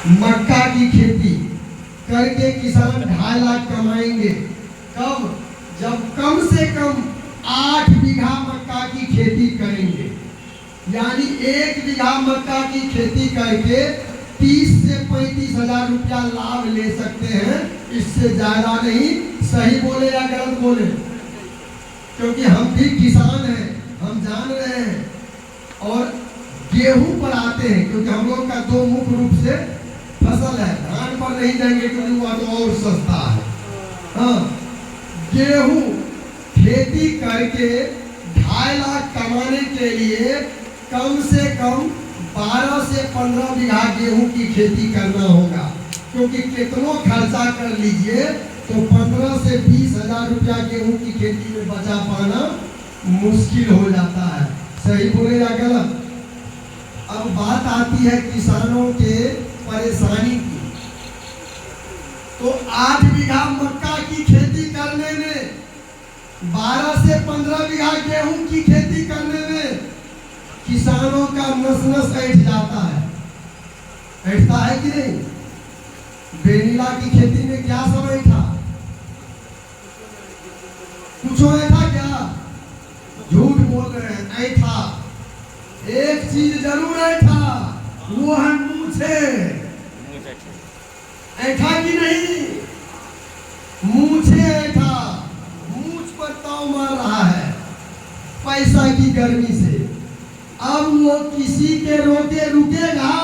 मक्का की खेती करके किसान 2.5 लाख कमाएंगे। कब? जब कम से कम 8 बीघा मक्का की खेती करेंगे। यानी 1 बीघा मक्का की खेती करके 30 से 35 हजार रुपया लाभ ले सकते हैं, इससे ज्यादा नहीं। सही बोले या गलत बोले? क्योंकि हम भी किसान हैं, हम जान रहे हैं। और गेहूं पर आते हैं, क्योंकि हम लोग का 2 मुख्य रूप से फसल है। धान पर नहीं जाएंगे क्योंकि वह तो और सस्ता है। हाँ, गेहूं खेती करके 2.5 लाख कमाने के लिए कम से कम 12 से 15 बीघा गेहूं की खेती करना होगा। क्योंकि कितनों खर्चा कर लीजिए तो 15 से 20 हजार रुपया गेहूं की खेती में बचा पाना मुश्किल हो जाता है। सही बोले या गलत? अब बात आती है किसानों के परेशानी की। तो 8 बीघा मक्का की खेती करने में, 12 से 15 बीघा गेहूं की खेती करने में किसानों का नस नस ऐठ जाता है। ऐठता है कि नहीं? वेनिला की खेती में क्या समय था? कुछ ऐठा क्या? झूठ बोल रहे हैं, ऐठा। एक चीज जरूर ऐठा, वो है मूछे। ऐठा कि नहीं? मूछे ऐठा। मूछ पर ताव मार रहा है पैसा की गर्मी से। अब वो किसी के रोके रुकेगा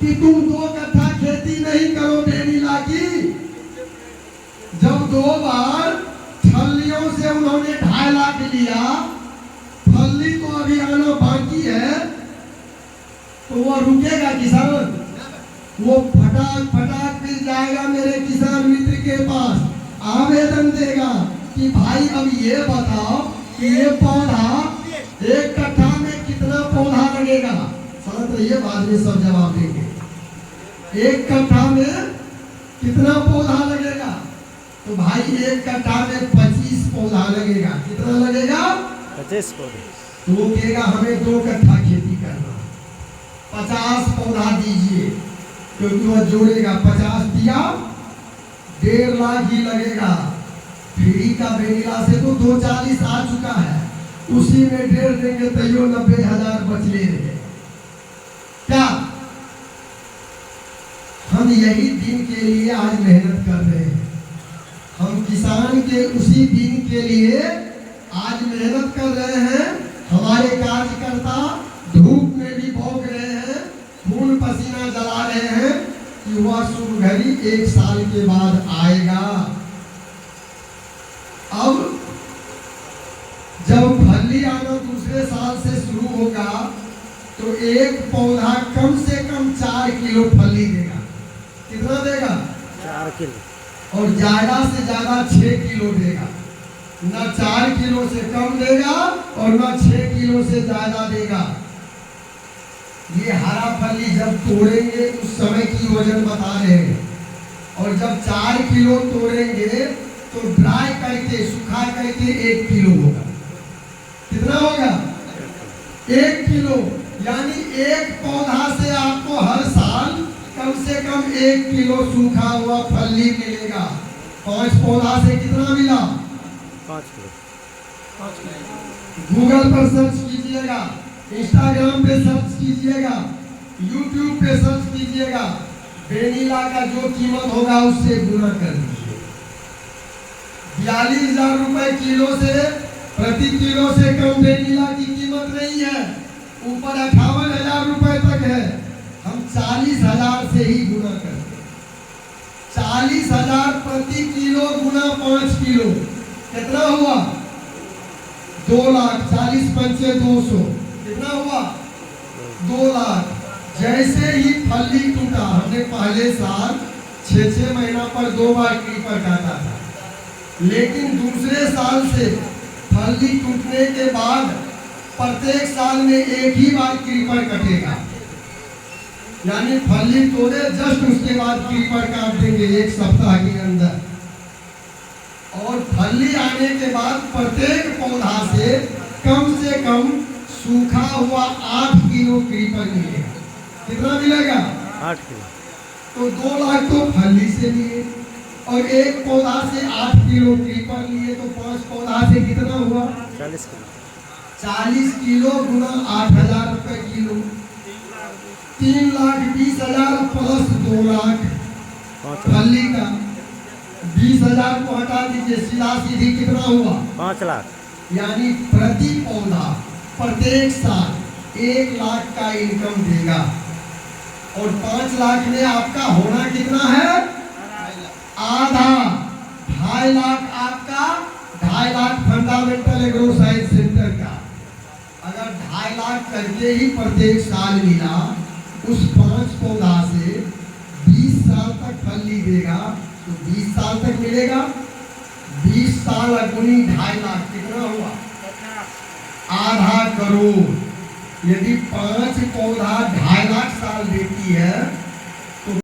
कि तुम 2 कट्ठा खेती नहीं करो वेनिला की? जब 2 बार फलियों से उन्होंने 2.5 लाख लिया, फली तो अभी आना बाकी है, तो वो रुकेगा किसान? वो फटाक फटाक फिर जाएगा मेरे किसान मित्र के पास, आवेदन देगा कि भाई अब ये बताओ कि ये पौधा 1 कट्ठा में कितना पौधा लगेगा? शांत रहिए, बाद में सब जवाब देंगे। 1 कट्ठा में कितना पौधा लगेगा? तो भाई 1 कट्ठा में 25 पौधा लगेगा। कितना लगेगा? 25 पौधे। तो कहेगा हमें 2 कट्ठा खेती करना, 50 पौधा दीजिए, क्योंकि वह जोड़ेगा। 50 दिया, 1.5 लाख ही लगेगा। फ्री का वेनिला से तो 240 आ चुका है, उसी में 1.5 देंगे तो 90 हजार बचले रहे। क्या हम यही दिन के लिए आज मेहनत कर रहे हैं? हम किसान के उसी दिन के लिए आज मेहनत कर रहे हैं। हमारे कार्यकर्ता धूप में भी भोग रहे हैं, खून पसीना जला रहे हैं कि वह शुभ घड़ी 1 साल के बाद आएगा। अब जब फली आना दूसरे साल से शुरू होगा तो 1 पौधा कम से कम 4 किलो फली देगा। कितना देगा? 4 किलो। और ज्यादा से ज्यादा 6 किलो देगा। न 4 किलो से कम देगा और न 6 किलो से ज्यादा देगा। ये हरा फली जब तोड़ेंगे उस समय की वजन बता रहे हैं। और जब 4 किलो तोड़ेंगे तो ड्राई करके, सुखा करके 1 किलो होगा। कितना होगा? 1 किलो। यानी 1 पौधा से आपको हर साल कम से कम 1 किलो सूखा हुआ फली मिलेगा। 5 पौधा से कितना मिला? 5 किलो। गूगल पर सर्च कीजिएगा, इंस्टाग्राम पे सर्च कीजिएगा, यूट्यूब पे सर्च कीजिएगा। वेनिला का जो कीमत होगा उससे गुना कर दीजिए। 42,000 रुपए किलो से, प्रति किलो से कम वेनिला की कीमत नहीं है। ऊपर 58,000 रुपए तक है। हम 40,000 से ही गुना करते हैं। 40,000 प्रति किलो गुना 5 किलो कितना हुआ? 2 लाख। 40 पंचे 200, कितना हुआ? 2 लाख। जैसे ही फली टूटा, हमने पहले साल 6-6 महीना पर 2 बार क्रीपर काटा था, लेकिन दूसरे साल से फली टूटने के बाद प्रत्येक साल में 1 ही बार क्रीपर कटेगा। यानी फली तोड़े जस्ट उसके बाद क्रीपर काट देंगे 1 सप्ताह के अंदर। और फली आने के बाद प्रत्येक पौधा से कम सूखा हुआ 8 किलो क्रीपर मिलेगा। कितना मिलेगा? 8 किलो। तो 2 लाख तो फली से लिए, और एक पौधा से 8 किलो क्रीपर लिए, तो 5 पौधा से कितना हुआ? 40 किलो। 40 किलो गुना 8,000 रुपए किलो, 3,20,000 प्लस 2 लाख 5 लाख। फली का। 20,000 को हटा दीजिए, सीधा सीधी कितना हुआ? 5 लाख। यानी प्रति पौधा प्रत्येक साल 1 लाख का इनकम देगा, और 5 लाख में आपका होना कितना है? आधा। 2.5 लाख आपका, 2.5 lakh fundamental agro science centre का। अगर 2.5 लाख करके ही प्रत्येक साल मिला, उस 5 पौधा से 20 साल तक फली देगा, तो 20 साल तक मिलेगा। 20 साल अगुनी 2.5 लाख कितना हुआ? आधा करोड़। यदि 5 पौधा 2.5 लाख साल देती है